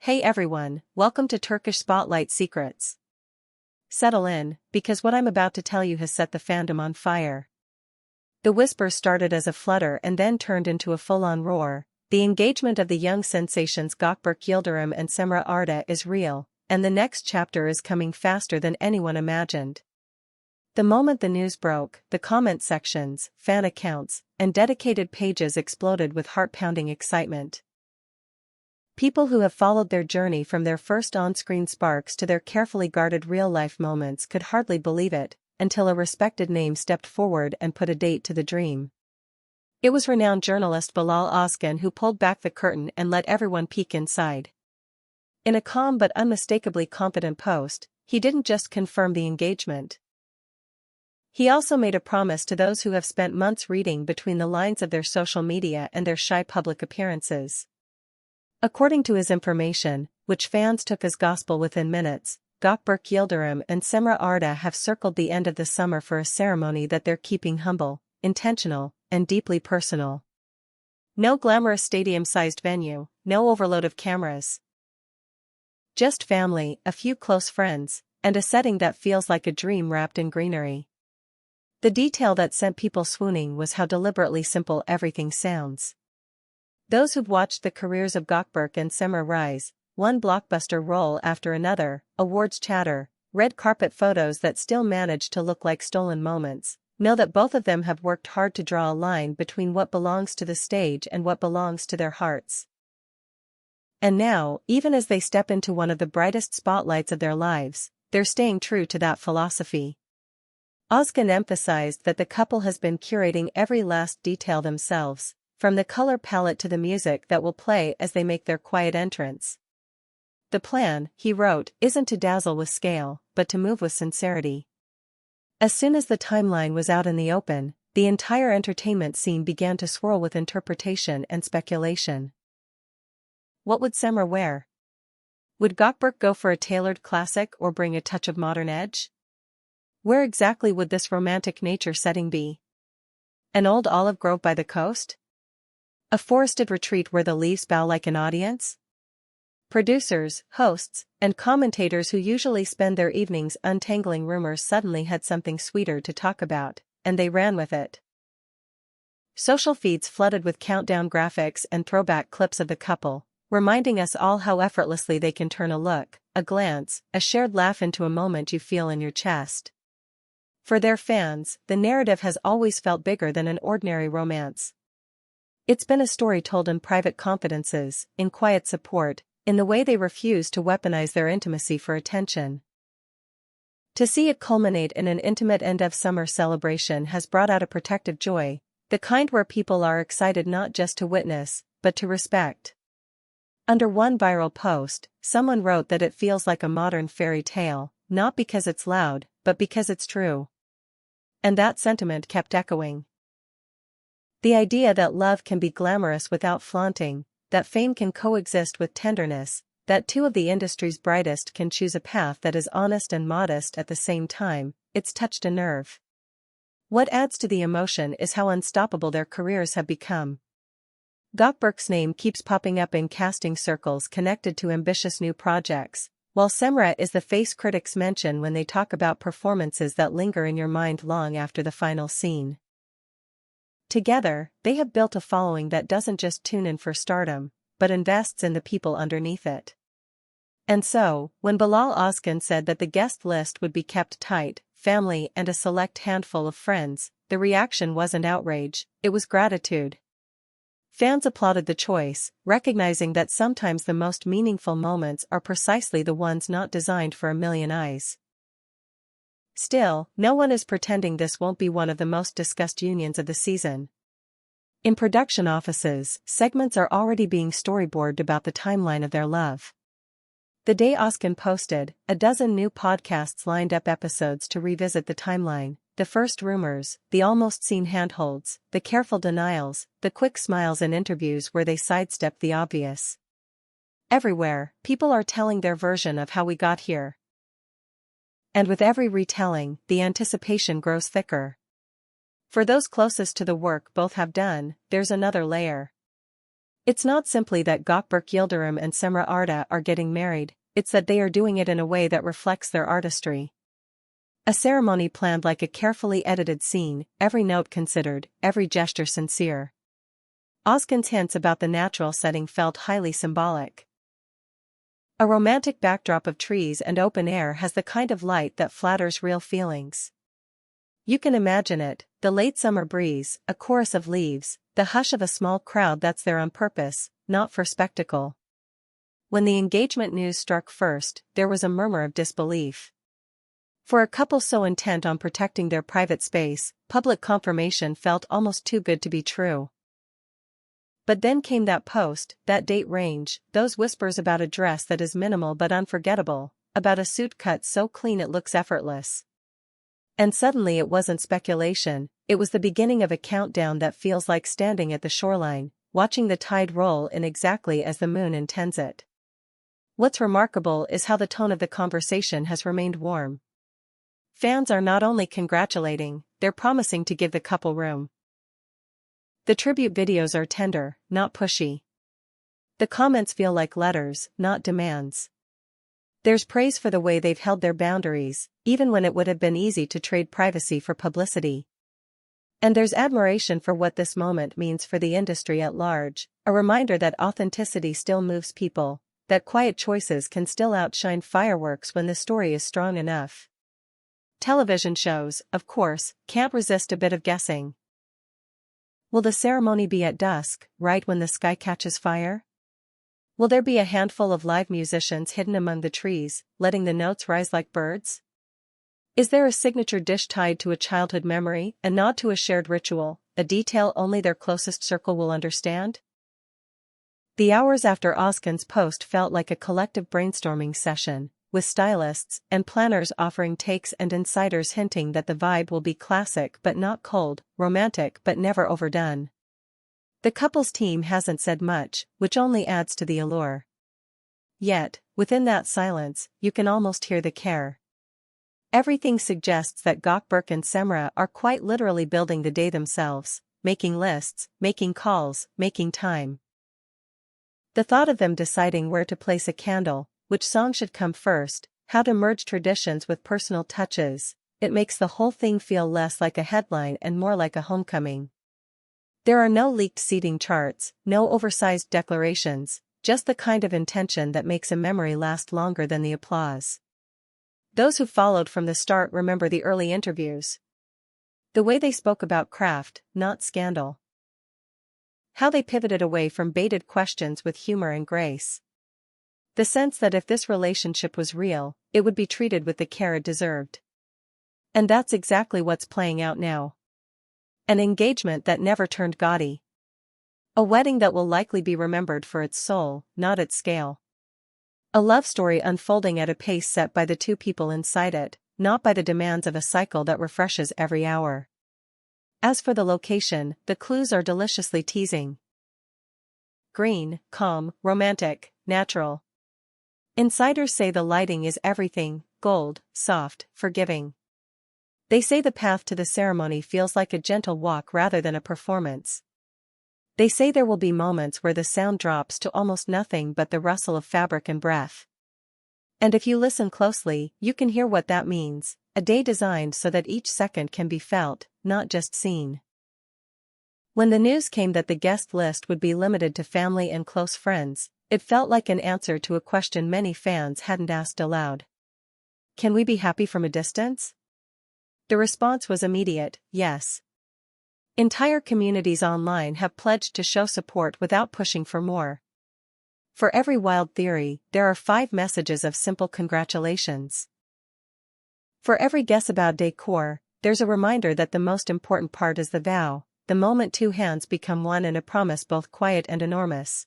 Hey everyone, welcome to Turkish Spotlight Secrets. Settle in, because what I'm about to tell you has set the fandom on fire. The whisper started as a flutter and then turned into a full-on roar. The engagement of the young sensations Gökberk Yildirim and Cemre Arda is real, and the next chapter is coming faster than anyone imagined. The moment the news broke, the comment sections, fan accounts, and dedicated pages exploded with heart-pounding excitement. People who have followed their journey from their first on-screen sparks to their carefully guarded real-life moments could hardly believe it, until a respected name stepped forward and put a date to the dream. It was renowned journalist Bilal Özcan who pulled back the curtain and let everyone peek inside. In a calm but unmistakably confident post, he didn't just confirm the engagement. He also made a promise to those who have spent months reading between the lines of their social media and their shy public appearances. According to his information, which fans took as gospel within minutes, Gökberk Yildirim and Cemre Arda have circled the end of the summer for a ceremony that they're keeping humble, intentional, and deeply personal. No glamorous stadium-sized venue, no overload of cameras. Just family, a few close friends, and a setting that feels like a dream wrapped in greenery. The detail that sent people swooning was how deliberately simple everything sounds. Those who've watched the careers of Gökberk and Cemre rise, one blockbuster role after another, awards chatter, red carpet photos that still manage to look like stolen moments, know that both of them have worked hard to draw a line between what belongs to the stage and what belongs to their hearts. And now, even as they step into one of the brightest spotlights of their lives, they're staying true to that philosophy. Özcan emphasized that the couple has been curating every last detail themselves, from the color palette to the music that will play as they make their quiet entrance. The plan, he wrote, isn't to dazzle with scale, but to move with sincerity. As soon as the timeline was out in the open, the entire entertainment scene began to swirl with interpretation and speculation. What would Cemre wear? Would Gökberk go for a tailored classic or bring a touch of modern edge? Where exactly would this romantic nature setting be? An old olive grove by the coast? A forested retreat where the leaves bow like an audience? Producers, hosts, and commentators who usually spend their evenings untangling rumors suddenly had something sweeter to talk about, and they ran with it. Social feeds flooded with countdown graphics and throwback clips of the couple, reminding us all how effortlessly they can turn a look, a glance, a shared laugh into a moment you feel in your chest. For their fans, the narrative has always felt bigger than an ordinary romance. It's been a story told in private confidences, in quiet support, in the way they refuse to weaponize their intimacy for attention. To see it culminate in an intimate end-of-summer celebration has brought out a protective joy, the kind where people are excited not just to witness, but to respect. Under one viral post, someone wrote that it feels like a modern fairy tale, not because it's loud, but because it's true. And that sentiment kept echoing. The idea that love can be glamorous without flaunting, that fame can coexist with tenderness, that two of the industry's brightest can choose a path that is honest and modest at the same time, it's touched a nerve. What adds to the emotion is how unstoppable their careers have become. Gökberk's name keeps popping up in casting circles connected to ambitious new projects, while Cemre is the face critics mention when they talk about performances that linger in your mind long after the final scene. Together, they have built a following that doesn't just tune in for stardom, but invests in the people underneath it. And so, when Bilal Özcan said that the guest list would be kept tight, family and a select handful of friends, the reaction wasn't outrage, it was gratitude. Fans applauded the choice, recognizing that sometimes the most meaningful moments are precisely the ones not designed for a million eyes. Still, no one is pretending this won't be one of the most discussed unions of the season. In production offices, segments are already being storyboarded about the timeline of their love. The day Özcan posted, a dozen new podcasts lined up episodes to revisit the timeline, the first rumors, the almost seen handholds, the careful denials, the quick smiles in interviews where they sidestep the obvious. Everywhere, people are telling their version of how we got here. And with every retelling, the anticipation grows thicker. For those closest to the work both have done, there's another layer. It's not simply that Gökberk Yildirim and Cemre Arda are getting married, it's that they are doing it in a way that reflects their artistry. A ceremony planned like a carefully edited scene, every note considered, every gesture sincere. Özcan's hints about the natural setting felt highly symbolic. A romantic backdrop of trees and open air has the kind of light that flatters real feelings. You can imagine it, the late summer breeze, a chorus of leaves, the hush of a small crowd that's there on purpose, not for spectacle. When the engagement news struck first, there was a murmur of disbelief. For a couple so intent on protecting their private space, public confirmation felt almost too good to be true. But then came that post, that date range, those whispers about a dress that is minimal but unforgettable, about a suit cut so clean it looks effortless. And suddenly it wasn't speculation, it was the beginning of a countdown that feels like standing at the shoreline, watching the tide roll in exactly as the moon intends it. What's remarkable is how the tone of the conversation has remained warm. Fans are not only congratulating, they're promising to give the couple room. The tribute videos are tender, not pushy. The comments feel like letters, not demands. There's praise for the way they've held their boundaries, even when it would have been easy to trade privacy for publicity. And there's admiration for what this moment means for the industry at large, a reminder that authenticity still moves people, that quiet choices can still outshine fireworks when the story is strong enough. Television shows, of course, can't resist a bit of guessing. Will the ceremony be at dusk, right when the sky catches fire? Will there be a handful of live musicians hidden among the trees, letting the notes rise like birds? Is there a signature dish tied to a childhood memory, a nod to a shared ritual, a detail only their closest circle will understand? The hours after Özcan's post felt like a collective brainstorming session, with stylists and planners offering takes and insiders hinting that the vibe will be classic but not cold, romantic but never overdone. The couple's team hasn't said much, which only adds to the allure. Yet, within that silence, you can almost hear the care. Everything suggests that Gökberk and Cemre are quite literally building the day themselves, making lists, making calls, making time. The thought of them deciding where to place a candle, which song should come first, how to merge traditions with personal touches, it makes the whole thing feel less like a headline and more like a homecoming. There are no leaked seating charts, no oversized declarations, just the kind of intention that makes a memory last longer than the applause. Those who followed from the start remember the early interviews. The way they spoke about craft, not scandal. How they pivoted away from baited questions with humor and grace. The sense that if this relationship was real, it would be treated with the care it deserved. And that's exactly what's playing out now. An engagement that never turned gaudy. A wedding that will likely be remembered for its soul, not its scale. A love story unfolding at a pace set by the two people inside it, not by the demands of a cycle that refreshes every hour. As for the location, the clues are deliciously teasing. Green, calm, romantic, natural. Insiders say the lighting is everything, gold, soft, forgiving. They say the path to the ceremony feels like a gentle walk rather than a performance. They say there will be moments where the sound drops to almost nothing but the rustle of fabric and breath. And if you listen closely, you can hear what that means, a day designed so that each second can be felt, not just seen. When the news came that the guest list would be limited to family and close friends, it felt like an answer to a question many fans hadn't asked aloud. Can we be happy from a distance? The response was immediate, yes. Entire communities online have pledged to show support without pushing for more. For every wild theory, there are 5 messages of simple congratulations. For every guess about decor, there's a reminder that the most important part is the vow, the moment two hands become one and a promise both quiet and enormous.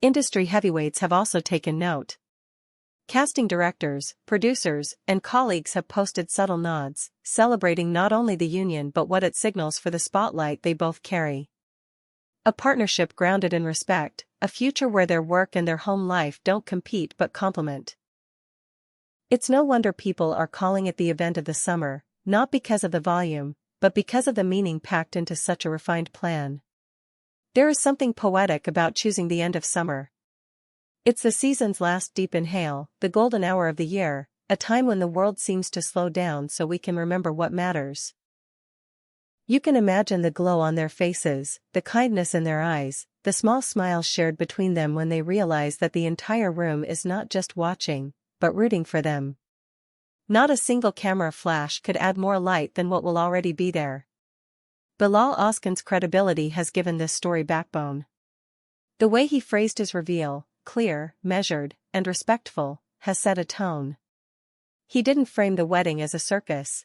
Industry heavyweights have also taken note. Casting directors, producers, and colleagues have posted subtle nods, celebrating not only the union but what it signals for the spotlight they both carry. A partnership grounded in respect, a future where their work and their home life don't compete but complement. It's no wonder people are calling it the event of the summer, not because of the volume, but because of the meaning packed into such a refined plan. There is something poetic about choosing the end of summer. It's the season's last deep inhale, the golden hour of the year, a time when the world seems to slow down so we can remember what matters. You can imagine the glow on their faces, the kindness in their eyes, the small smiles shared between them when they realize that the entire room is not just watching, but rooting for them. Not a single camera flash could add more light than what will already be there. Bilal Özcan's credibility has given this story backbone. The way he phrased his reveal, clear, measured, and respectful, has set a tone. He didn't frame the wedding as a circus.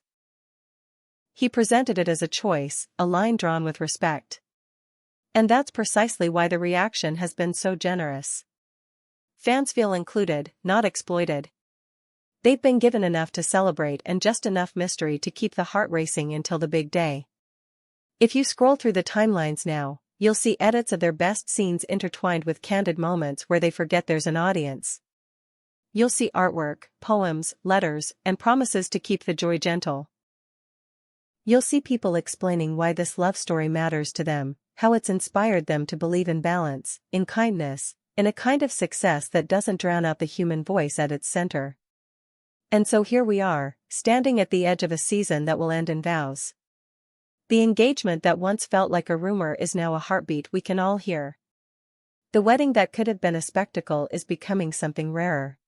He presented it as a choice, a line drawn with respect. And that's precisely why the reaction has been so generous. Fans feel included, not exploited. They've been given enough to celebrate and just enough mystery to keep the heart racing until the big day. If you scroll through the timelines now, you'll see edits of their best scenes intertwined with candid moments where they forget there's an audience. You'll see artwork, poems, letters, and promises to keep the joy gentle. You'll see people explaining why this love story matters to them, how it's inspired them to believe in balance, in kindness, in a kind of success that doesn't drown out the human voice at its center. And so here we are, standing at the edge of a season that will end in vows. The engagement that once felt like a rumor is now a heartbeat we can all hear. The wedding that could have been a spectacle is becoming something rarer.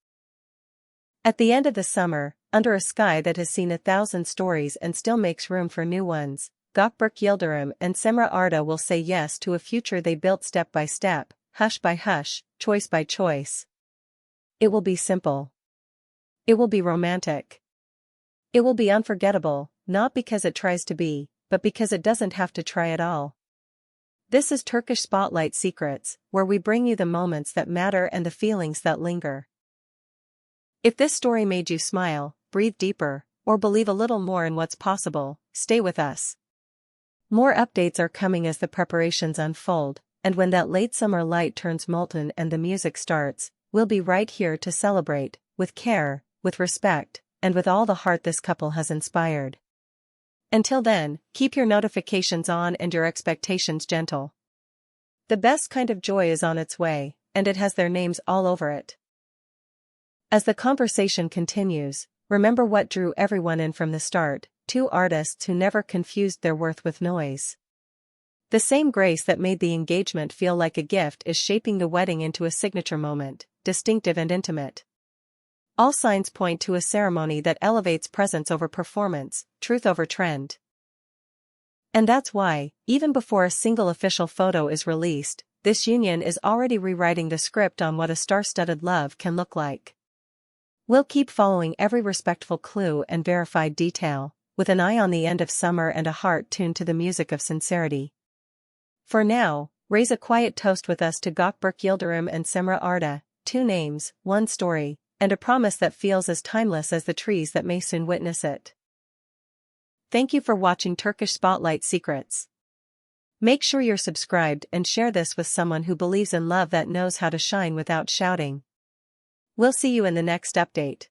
At the end of the summer, under a sky that has seen 1,000 stories and still makes room for new ones, Gökberk Yildirim and Cemre Arda will say yes to a future they built step by step, hush by hush, choice by choice. It will be simple. It will be romantic. It will be unforgettable, not because it tries to be, but because it doesn't have to try at all. This is Turkish Spotlight Secrets, where we bring you the moments that matter and the feelings that linger. If this story made you smile, breathe deeper, or believe a little more in what's possible, stay with us. More updates are coming as the preparations unfold, and when that late summer light turns molten and the music starts, we'll be right here to celebrate, with care, with respect, and with all the heart this couple has inspired. Until then, keep your notifications on and your expectations gentle. The best kind of joy is on its way, and it has their names all over it. As the conversation continues, remember what drew everyone in from the start, two artists who never confused their worth with noise. The same grace that made the engagement feel like a gift is shaping the wedding into a signature moment, distinctive and intimate. All signs point to a ceremony that elevates presence over performance, truth over trend. And that's why, even before a single official photo is released, this union is already rewriting the script on what a star-studded love can look like. We'll keep following every respectful clue and verified detail, with an eye on the end of summer and a heart tuned to the music of sincerity. For now, raise a quiet toast with us to Gökberk Yildirim and Cemre Arda, two names, one story, and a promise that feels as timeless as the trees that may soon witness it. Thank you for watching Turkish Spotlight Secrets. Make sure you're subscribed and share this with someone who believes in love that knows how to shine without shouting. We'll see you in the next update.